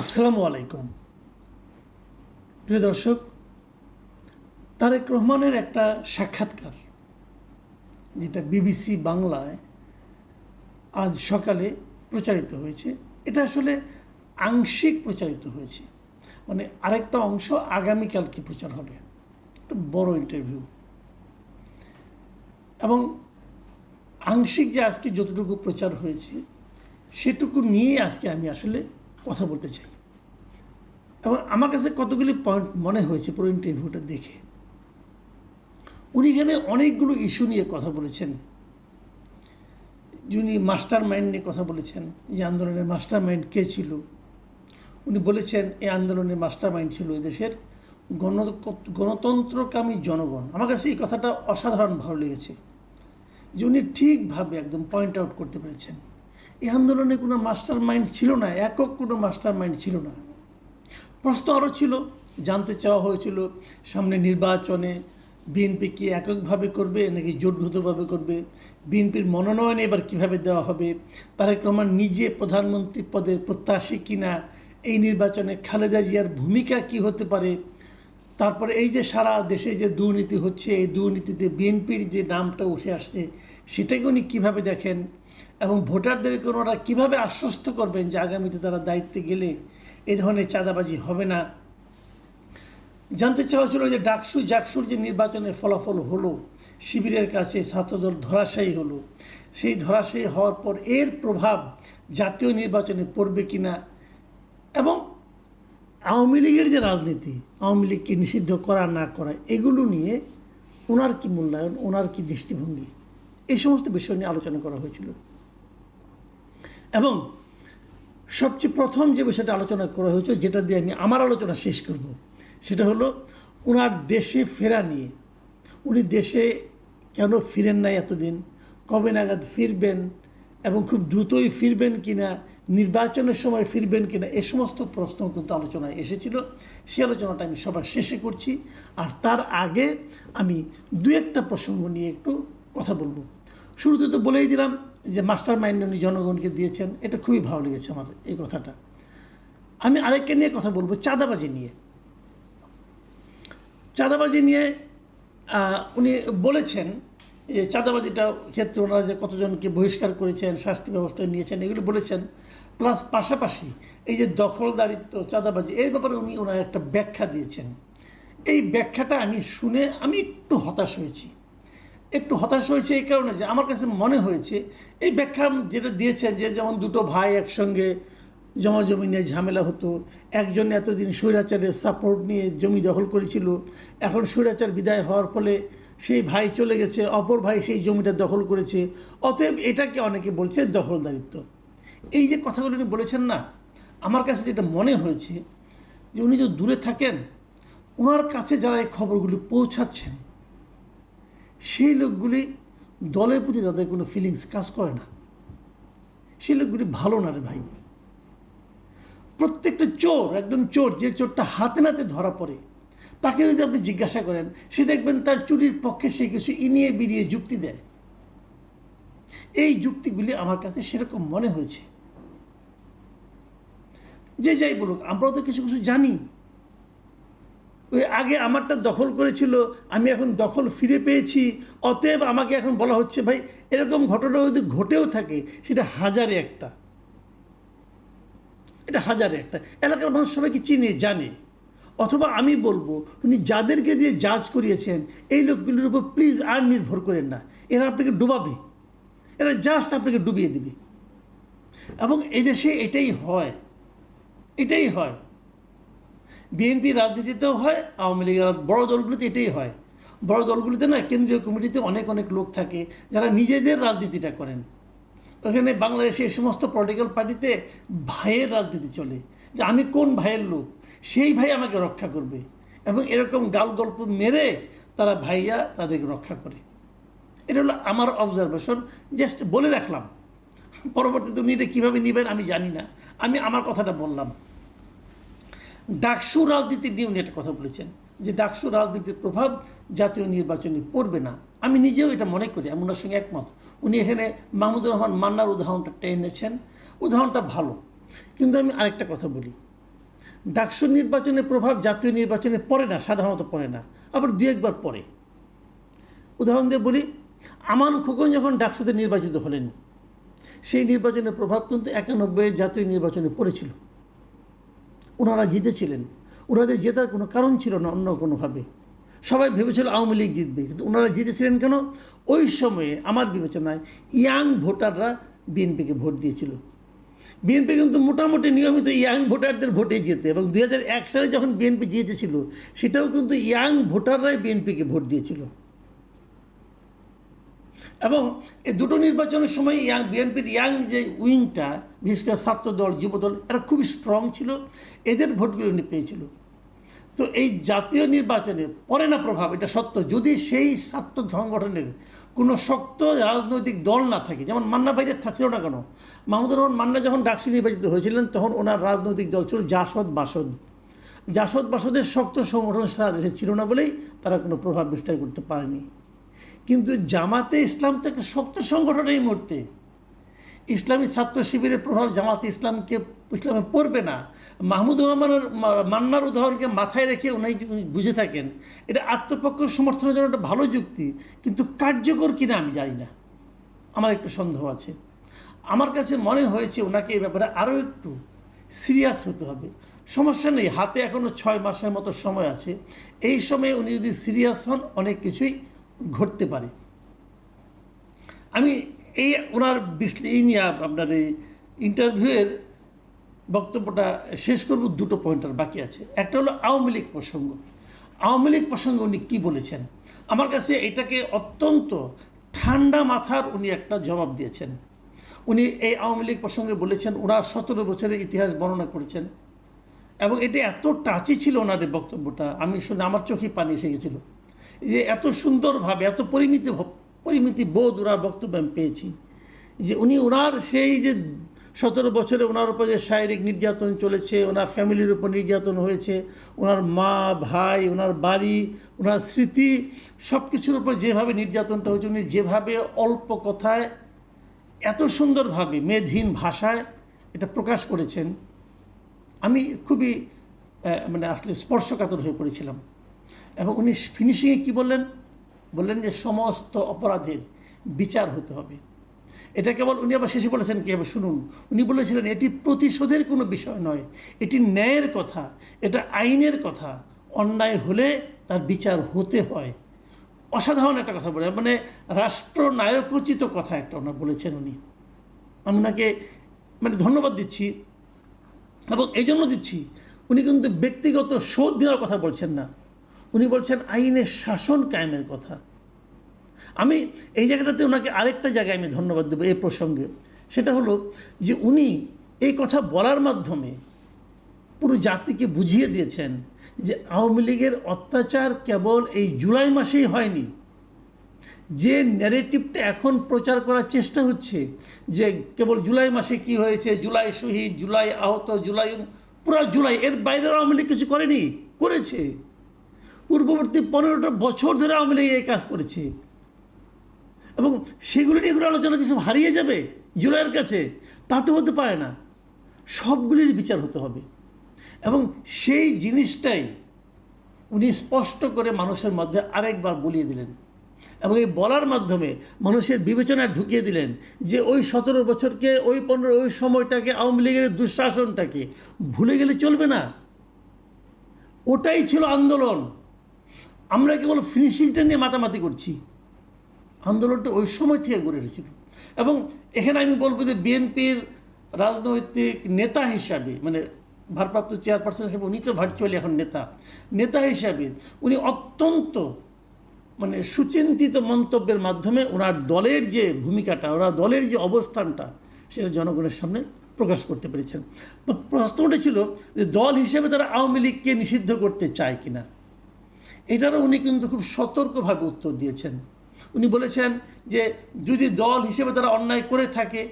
আসসালামু আলাইকুম প্রিয় দর্শক, তারেক রহমানের একটা সাক্ষাৎকার যেটা বিবিসি বাংলায় আজ সকালে প্রচারিত হয়েছে। এটা আসলে আংশিক প্রচারিত হয়েছে, মানে আরেকটা অংশ আগামীকালকে প্রচার হবে। একটা বড় ইন্টারভিউ, এবং আংশিক যে আজকে যতটুকু প্রচার হয়েছে সেটুকু নিয়ে আজকে আমি আসলে কথা বলতে চাই। এবং আমার কাছে কতগুলি পয়েন্ট মনে হয়েছে পুরো ইন্টারভিউটা দেখে। উনি এখানে অনেকগুলো ইস্যু নিয়ে কথা বলেছেন। যিনি মাস্টার মাইন্ড নিয়ে কথা বলেছেন, যে আন্দোলনের মাস্টার মাইন্ড কে ছিল। উনি বলেছেন এই আন্দোলনের মাস্টার মাইন্ড ছিল এদেশের গণতন্ত্রকামী জনগণ। আমার কাছে এই কথাটা অসাধারণ ভালো লেগেছে, যে উনি ঠিকভাবে একদম পয়েন্ট আউট করতে পেরেছেন এই আন্দোলনে কোনো মাস্টার মাইন্ড ছিল না, একক কোনো মাস্টার মাইন্ড ছিল না। প্রশ্ন আরও ছিল, জানতে চাওয়া হয়েছিল সামনে নির্বাচনে বিএনপি কি এককভাবে করবে নাকি জোটগতভাবে করবে, বিএনপির মনোনয়ন এবার কিভাবে দেওয়া হবে, তারেক রহমান নিজে প্রধানমন্ত্রী পদের প্রত্যাশী কিনা, এই নির্বাচনে খালেদা জিয়ার ভূমিকা কি হতে পারে, তারপরে এই যে সারা দেশে যে দুর্নীতি হচ্ছে এই দুর্নীতিতে বিএনপির যে নামটা উঠে আসছে সেটাকে উনি কীভাবে দেখেন, এবং ভোটারদেরকে ওনারা কীভাবে আশ্বস্ত করবেন যে আগামীতে তারা দায়িত্বে গেলে এই ধরনের চাঁদাবাজি হবে না। জানতে চাওয়া ছিল যে জাকসুর যে নির্বাচনের ফলাফল হলো, শিবিরের কাছে ছাত্রদল ধরাশায়ী হলো, সেই ধরাশায়ী হওয়ার পর এর প্রভাব জাতীয় নির্বাচনে পড়বে কিনা, এবং আওয়ামী লীগের যে রাজনীতি, আওয়ামী লীগকে নিষিদ্ধ করা না করা, এগুলো নিয়ে ওনার কি মূল্যায়ন, ওনার কি দৃষ্টিভঙ্গি, এই সমস্ত বিষয় নিয়ে আলোচনা করা হয়েছিল। এবং সবচেয়ে প্রথম যে বিষয়টা আলোচনা করা হয়েছে, যেটা দিয়ে আমি আমার আলোচনা শেষ করব, সেটা হলো ওনার দেশে ফেরা নিয়ে। উনি দেশে কেন ফিরেন নাই এতদিন, কবে নাগাদ ফিরবেন, এবং খুব দ্রুতই ফিরবেন কিনা, নির্বাচনের সময় ফিরবেন কিনা, এ সমস্ত প্রশ্ন কিন্তু আলোচনায় এসেছিল। সেই আলোচনাটা আমি সবার শেষে করছি। আর তার আগে আমি দু একটা প্রসঙ্গ নিয়ে একটু কথা বলবো। শুরুতে তো বলেই দিলাম যে মাস্টার মাইন্ড উনি জনগণকে দিয়েছেন, এটা খুবই ভালো লেগেছে আমার এই কথাটা। আমি আরেকটা নিয়ে কথা বলবো, চাঁদাবাজি নিয়ে। চাঁদাবাজি নিয়ে উনি বলেছেন যে চাঁদাবাজিটা ক্ষেত্রে ওনারা যে কতজনকে বহিষ্কার করেছেন, শাস্তি ব্যবস্থা নিয়েছেন, এগুলো বলেছেন। প্লাস পাশাপাশি এই যে দখলদারিত্ব, চাঁদাবাজি, এর ব্যাপারে উনি ওনার একটা ব্যাখ্যা দিয়েছেন। এই ব্যাখ্যাটা আমি শুনে আমি একটু হতাশ হয়েছি। এই কারণে যে আমার কাছে মনে হয়েছে এই ব্যাখ্যা যেটা দিয়েছেন, যে যেমন দুটো ভাই একসঙ্গে জমি নিয়ে ঝামেলা হতো, একজন এতদিন স্বৈরাচারের সাপোর্ট নিয়ে জমি দখল করেছিল, এখন স্বৈরাচার বিদায় হওয়ার ফলে সেই ভাই চলে গেছে, অপর ভাই সেই জমিটা দখল করেছে, অতএব এটাকে অনেকে বলছে দখলদারিত্ব। এই যে কথাগুলো উনি বলেছেন না, আমার কাছে যেটা মনে হয়েছে যে উনি যে দূরে থাকেন, ওনার কাছে যারা এই খবরগুলি পৌঁছাচ্ছেন সেই লোকগুলি দলের প্রতি তাদের কোনো ফিলিংস কাজ করে না। সেই লোকগুলি ভালো না রে ভাই। প্রত্যেকটা চোর, একদম চোর, যে চোরটা হাতে নাতে ধরা পড়ে, তাকে যদি আপনি জিজ্ঞাসা করেন, সে দেখবেন তার চুরির পক্ষে সে কিছু ইনিয়ে বিড়িয়ে যুক্তি দেয়। এই যুক্তিগুলি আমার কাছে সেরকম মনে হয়েছে। যে যাই বলুক, আমরাও তো কিছু কিছু জানি। ওই আগে আমারটা দখল করেছিল, আমি এখন দখল ফিরে পেয়েছি, অতএব আমাকে এখন বলা হচ্ছে ভাই। এরকম ঘটনা যদি ঘটেও থাকে সেটা হাজারে একটা, এটা হাজারে একটা। এলাকার মানুষ সবাইকে চিনে জানে। অথবা আমি বলবো, উনি যাদেরকে দিয়ে জাজ করিয়েছেন এই লোকগুলির উপর প্লিজ আর নির্ভর করেন না। এরা আপনাকে ডুবাবে, এরা জাস্ট আপনাকে ডুবিয়ে দেবে। এবং এদেশে এটাই হয়। বিএনপি রাজনীতিতেও হয়, আওয়ামী লীগের বড় দলগুলিতে এটাই হয়। বড় দলগুলিতে না, কেন্দ্রীয় কমিটিতে অনেক লোক থাকে যারা নিজেদের রাজনীতিটা করেন। ওখানে বাংলাদেশে এই সমস্ত পলিটিক্যাল পার্টিতে ভাইয়ের রাজনীতি চলে, যে আমি কোন ভাইয়ের লোক, সেই ভাই আমাকে রক্ষা করবে, এবং এরকম গাল গল্প মেরে তারা ভাইয়া তাদেরকে রক্ষা করে। এটা হলো আমার অবজারভেশন, জাস্ট বলে রাখলাম। পরবর্তীতে উনি এটা কীভাবে নেবেন আমি জানি না, আমি আমার কথাটা বললাম। ডাকসু রাজনীতি নিয়ে উনি একটা কথা বলেছেন, যে ডাকসু রাজনীতির প্রভাব জাতীয় নির্বাচনে পড়বে না। আমি নিজেও এটা মনে করি, আমি ওনার সঙ্গে একমত। উনি এখানে মাহমুদুর রহমান মান্নার উদাহরণটা এনেছেন, উদাহরণটা ভালো। কিন্তু আমি আরেকটা কথা বলি, ডাকসু নির্বাচনের প্রভাব জাতীয় নির্বাচনে পড়ে না, সাধারণত পড়ে না, আবার দু একবার পড়ে। উদাহরণ দিয়ে বলি, আমান খোকন যখন ডাকসুতে নির্বাচিত হলেন, সেই নির্বাচনের প্রভাব কিন্তু 91 জাতীয় নির্বাচনে পড়েছিল। ওনারা জিতেছিলেন, ওনাদের জেতার কোনো কারণ ছিল না অন্য কোনোভাবে। সবাই ভেবেছিল আওয়ামী লীগ জিতবে, কিন্তু ওনারা জিতেছিলেন কেন? ওই সময়ে আমার বিবেচনায় ইয়াং ভোটাররা বিএনপিকে ভোট দিয়েছিল। বিএনপি কিন্তু মোটামুটি নিয়মিত ইয়াং ভোটারদের ভোটে যেতে, এবং 2001 সালে যখন বিএনপি জিতেছিল সেটাও কিন্তু ইয়াং ভোটাররাই বিএনপিকে ভোট দিয়েছিল। এবং এই দুটো নির্বাচনের সময় বিএনপির ইয়াং যে উইংটা, বিশেষ করে ছাত্রদল, যুবদল, এরা খুবই স্ট্রং ছিল, এদের ভোটগুলো উনি পেয়েছিল। তো এই জাতীয় নির্বাচনে পড়ে না প্রভাব, এটা সত্য, যদি সেই ছাত্র সংগঠনের কোনো শক্ত রাজনৈতিক দল না থাকে। যেমন মান্না ভাইদের ছিল না কেন, মাহমুদুর রহমান মান্না যখন ডাকসু নির্বাচিত হয়েছিলেন তখন ওনার রাজনৈতিক দল ছিল জাসদ বাসদ। জাসদ বাসদের শক্ত সংগঠন সারা দেশে ছিল না বলেই তারা কোনো প্রভাব বিস্তার করতে পারেনি। কিন্তু জামাতে ইসলাম থেকে শক্ত সংগঠন এই মুহূর্তে। ইসলামী ছাত্র শিবিরের প্রভাব জামাতে ইসলামে পড়বে না। মাহমুদুর রহমানের মান্নার উদাহরণকে মাথায় রেখে উনি বুঝে থাকেন এটা আত্মপক্ষ সমর্থনের জন্য একটা ভালো যুক্তি, কিন্তু কার্যকর কিনা আমি জানি না, আমার একটু সন্দেহ আছে। আমার কাছে মনে হয়েছে ওনাকে এই ব্যাপারে আরও একটু সিরিয়াস হতে হবে। সমস্যা নেই, হাতে এখনও 6 মাসের মতো সময় আছে। এই সময়ে উনি যদি সিরিয়াস হন অনেক কিছুই ঘটতে পারে। আমি এই ওনার এই নিয়ে আপনার এই ইন্টারভিউয়ের বক্তব্যটা শেষ করব, দুটো পয়েন্টার বাকি আছে। একটা হলো আওয়ামী লীগ প্রসঙ্গ। আওয়ামী লীগ প্রসঙ্গে উনি কী বলেছেন, আমার কাছে এটাকে অত্যন্ত ঠান্ডা মাথার উনি একটা জবাব দিয়েছেন। উনি এই আওয়ামী লীগ প্রসঙ্গে বলেছেন, ওনার 17 বছরের ইতিহাস বর্ণনা করেছেন, এবং এটা এত টাচি ছিল ওনার বক্তব্যটা, আমি শুনে আমার চোখে পানি এসে গেছিলো যে এত সুন্দরভাবে, এত পরিমিতি বোধ ওনার বক্তব্য আমি পেয়েছি। যে উনি ওনার সেই যে 17 বছরে ওনার উপর যে শারীরিক নির্যাতন চলেছে, ওনার ফ্যামিলির উপর নির্যাতন হয়েছে, ওনার মা ভাই, ওনার বাড়ি, ওনার স্মৃতি, সব কিছুর উপর যেভাবে নির্যাতনটা হয়েছে, উনি যেভাবে অল্প কথায় এত সুন্দরভাবে মেধহীন ভাষায় এটা প্রকাশ করেছেন, আমি খুবই আসলে স্পর্শকাতর হয়ে পড়েছিলাম। এবং উনি ফিনিশিংয়ে কী বললেন যে সমস্ত অপরাধের বিচার হতে হবে। এটা কেবল উনি আবার শেষে বলেছেন কীভাবে শুনুন, উনি বলেছিলেন এটি প্রতিশোধের কোনো বিষয় নয়, এটি ন্যায়ের কথা, এটা আইনের কথা, অন্যায় হলে তার বিচার হতে হয়। অসাধারণ একটা কথা বলে, রাষ্ট্রনায়কোচিত কথা একটা ওনার বলেছেন উনি। আমি ওনাকে ধন্যবাদ দিচ্ছি, এবং এই জন্য দিচ্ছি উনি কিন্তু ব্যক্তিগত শোধ দেওয়ার কথা বলছেন না, উনি বলছেন আইনের শাসন কায়েমের কথা। আমি এই জায়গাটাতে ওনাকে আরেকটা জায়গায় আমি ধন্যবাদ দেবো এই প্রসঙ্গে, সেটা হলো যে উনি এই কথা বলার মাধ্যমে পুরো জাতিকে বুঝিয়ে দিয়েছেন যে আওয়ামী লীগের অত্যাচার কেবল এই জুলাই মাসেই হয়নি। যে ন্যারেটিভটা এখন প্রচার করার চেষ্টা হচ্ছে যে কেবল জুলাই মাসে কি হয়েছে, জুলাই শহীদ, জুলাই আহত, পুরো জুলাই, এর বাইরে আওয়ামী লীগ কিছু করেছে। পূর্ববর্তী 15টা বছর ধরে আওয়ামী লীগ এই কাজ করেছে, এবং সেগুলো নিয়ে কোনো আলোচনা কিছু হারিয়ে যাবে জুলাইয়ের কাছে, তা তো হতে পারে না। সবগুলির বিচার হতে হবে, এবং সেই জিনিসটাই উনি স্পষ্ট করে মানুষের মধ্যে আরেকবার বলিয়ে দিলেন, এবং এই বলার মাধ্যমে মানুষের বিবেচনায় ঢুকিয়ে দিলেন যে ওই 17 বছরকে, ওই 15, ওই সময়টাকে, আওয়ামী লীগের দুঃশাসনটাকে ভুলে গেলে চলবে না। ওটাই ছিল আন্দোলন। আমরা কেবল ফিনিশিংটা নিয়ে মাতামাতি করছি, আন্দোলনটা ওই সময় থেকে গড়ে উঠেছিল। এবং এখানে আমি বলবো যে বিএনপির রাজনৈতিক নেতা হিসাবে, ভারপ্রাপ্ত চেয়ারপারসন হিসাবে, উনি তো ভার্চুয়ালি এখন নেতা হিসাবে উনি অত্যন্ত সুচিন্তিত মন্তব্যের মাধ্যমে ওনার দলের যে ভূমিকাটা, ওনার দলের যে অবস্থানটা, সেটা জনগণের সামনে প্রকাশ করতে পেরেছেন। প্রশ্নটা ছিল যে দল হিসেবে তারা আওয়ামী লীগকে নিষিদ্ধ করতে চায় কিনা, এটারও উনি কিন্তু খুব সতর্কভাবে উত্তর দিয়েছেন। উনি বলেছেন যে যদি দল হিসেবে তারা অন্যায় করে থাকে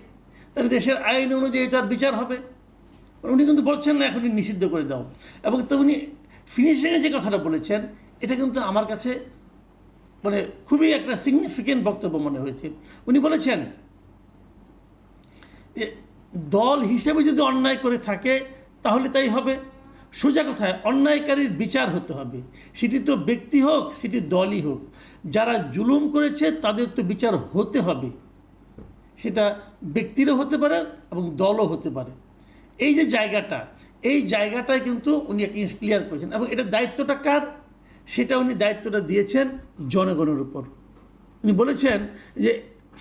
তাহলে দেশের আইন অনুযায়ী তার বিচার হবে। উনি কিন্তু বলছেন না এখনই নিষিদ্ধ করে দাও। এবং তো উনি ফিনিশিংয়ে যে কথাটা বলেছেন, এটা কিন্তু আমার কাছে খুবই একটা সিগনিফিকেন্ট বক্তব্য মনে হয়েছে। উনি বলেছেন যে দল হিসেবে যদি অন্যায় করে থাকে তাহলে তাই হবে, সোজা কথায় অন্যায়কারীর বিচার হতে হবে, সেটি তো ব্যক্তি হোক সেটি দলই হোক। যারা জুলুম করেছে তাদের তো বিচার হতে হবে, সেটা ব্যক্তিরও হতে পারে এবং দলও হতে পারে। এই যে জায়গাটা, এই জায়গাটায় কিন্তু উনি একটা জিনিস ক্লিয়ার করেছেন এবং এটা দায়িত্বটা কার, সেটা উনি দায়িত্বটা দিয়েছেন জনগণের উপর। উনি বলেছেন যে,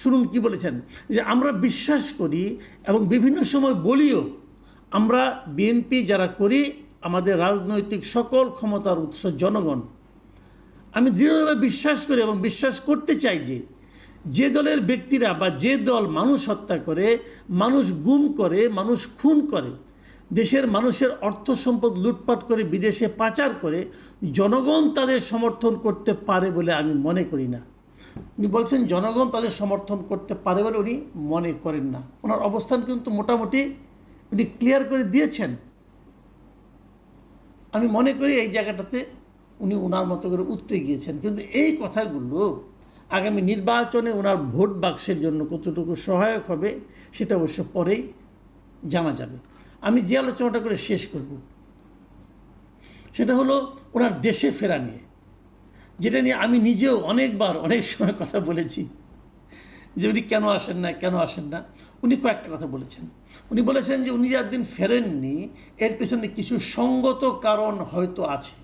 শুনুন কি বলেছেন, যে আমরা বিশ্বাস করি এবং বিভিন্ন সময় বলিও, আমরা বিএনপি যারা করি আমাদের রাজনৈতিক সকল ক্ষমতার উৎস জনগণ। আমি দৃঢ়ভাবে বিশ্বাস করি এবং বিশ্বাস করতে চাই যে দলের ব্যক্তিরা বা যে দল মানুষ হত্যা করে, মানুষ গুম করে, মানুষ খুন করে, দেশের মানুষের অর্থ সম্পদ লুটপাট করে বিদেশে পাচার করে, জনগণ তাদের সমর্থন করতে পারে বলে আমি মনে করি না। উনি বলছেন জনগণ তাদের সমর্থন করতে পারে বলে উনি মনে করেন না। ওনার অবস্থান কিন্তু মোটামুটি উনি ক্লিয়ার করে দিয়েছেন। আমি মনে করি এই জায়গাটাতে উনি ওনার মতো করে উতরে গিয়েছেন। কিন্তু এই কথাগুলো আগামী নির্বাচনে ওনার ভোট বাক্সের জন্য কতটুকু সহায়ক হবে সেটা অবশ্য পরেই জানা যাবে। আমি যে আলোচনাটা করে শেষ করব সেটা হলো ওনার দেশে ফেরা নিয়ে, যেটা নিয়ে আমি নিজেও অনেকবার অনেক সময় কথা বলেছি যে উনি কেন আসেন না, কেন আসেন না। উনি কয়েকটা কথা বলেছেন। উনি বলেছেন যে উনি একদিন ফেরেননি, এর পেছনে কিছু সঙ্গত কারণ হয়তো আছে।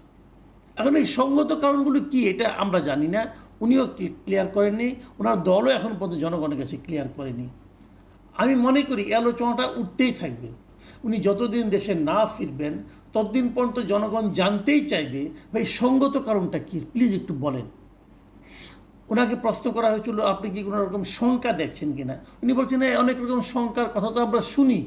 এখন এই সঙ্গত কারণগুলো কি এটা আমরা জানি না, উনিও ক্লিয়ার করেননি, ওনার দলও এখন পর্যন্ত জনগণের কাছে ক্লিয়ার করেনি। আমি মনে করি এই আলোচনাটা উঠতেই থাকবে। উনি যতদিন দেশে না ফিরবেন ততদিন পর্যন্ত জনগণ জানতেই চাইবে ভাই সঙ্গত কারণটা কী, প্লিজ একটু বলেন। ওনাকে প্রশ্ন করা হয়েছিল আপনি কি কোনো রকম শঙ্কা দেখছেন কিনা, উনি বলছেন অনেক রকম শঙ্কার কথা তো আমরা শুনি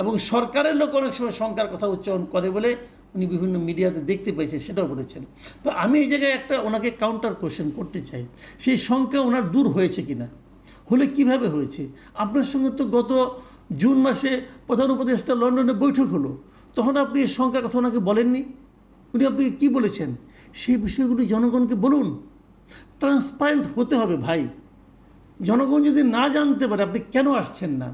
এবং সরকারের লোক অনেক সময় শঙ্কার কথা উচ্চারণ করে বলে উনি বিভিন্ন মিডিয়াতে দেখতে পেয়েছেন, সেটাও বলেছেন। তো আমি এই জায়গায় একটা ওনাকে কাউন্টার কোয়েশ্চেন করতে চাই, সেই শঙ্কা ওনার দূর হয়েছে কিনা, হলে কিভাবে হয়েছে। আপনার সঙ্গে তো গত জুন মাসে প্রধান উপদেষ্টা লন্ডনে বৈঠক হলো, তখন আপনি এই শঙ্কার কথা ওনাকে বলেননি। উনি আপনাকে কী বলেছেন সেই বিষয়গুলি জনগণকে বলুন। ট্রান্সপারেন্ট হতে হবে ভাই। জনগণ যদি না জানতে পারে আপনি কেন আসছেন না,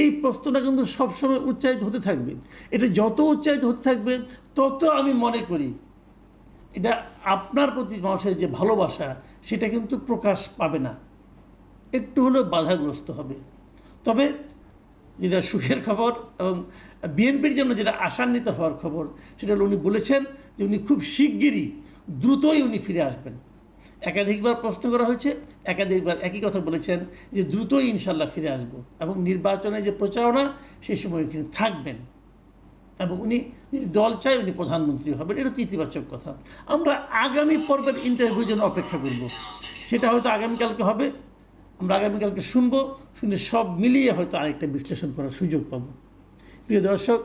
এই প্রশ্নটা কিন্তু সবসময় উচ্চারিত হতে থাকবে। এটা যত উচ্চারিত হতে থাকবে তত আমি মনে করি এটা আপনার প্রতি মানুষের যে ভালোবাসা সেটা কিন্তু প্রকাশ পাবে না, একটু হলেও বাধাগ্রস্ত হবে। তবে যেটা সুখের খবর এবং বিএনপির জন্য যেটা আশান্বিত হওয়ার খবর সেটা হলো উনি বলেছেন যে উনি খুব শিগগিরই দ্রুতই উনি ফিরে আসবেন। একাধিকবার প্রশ্ন করা হয়েছে, একাধিকবার একই কথা বলেছেন যে দ্রুতই ইনশাল্লাহ ফিরে আসব এবং নির্বাচনে যে প্রচারণা সেই সময় এখানে থাকবেন এবং উনি যদি দল চায় উনি প্রধানমন্ত্রী হবেন। এটা তো ইতিবাচক কথা। আমরা আগামী পর্বের ইন্টারভিউর জন্য অপেক্ষা করব, সেটা হয়তো আগামীকালকে হবে। আমরা আগামীকালকে শুনবো, শুনে সব মিলিয়ে হয়তো আরেকটা বিশ্লেষণ করার সুযোগ পাবো। প্রিয় দর্শক,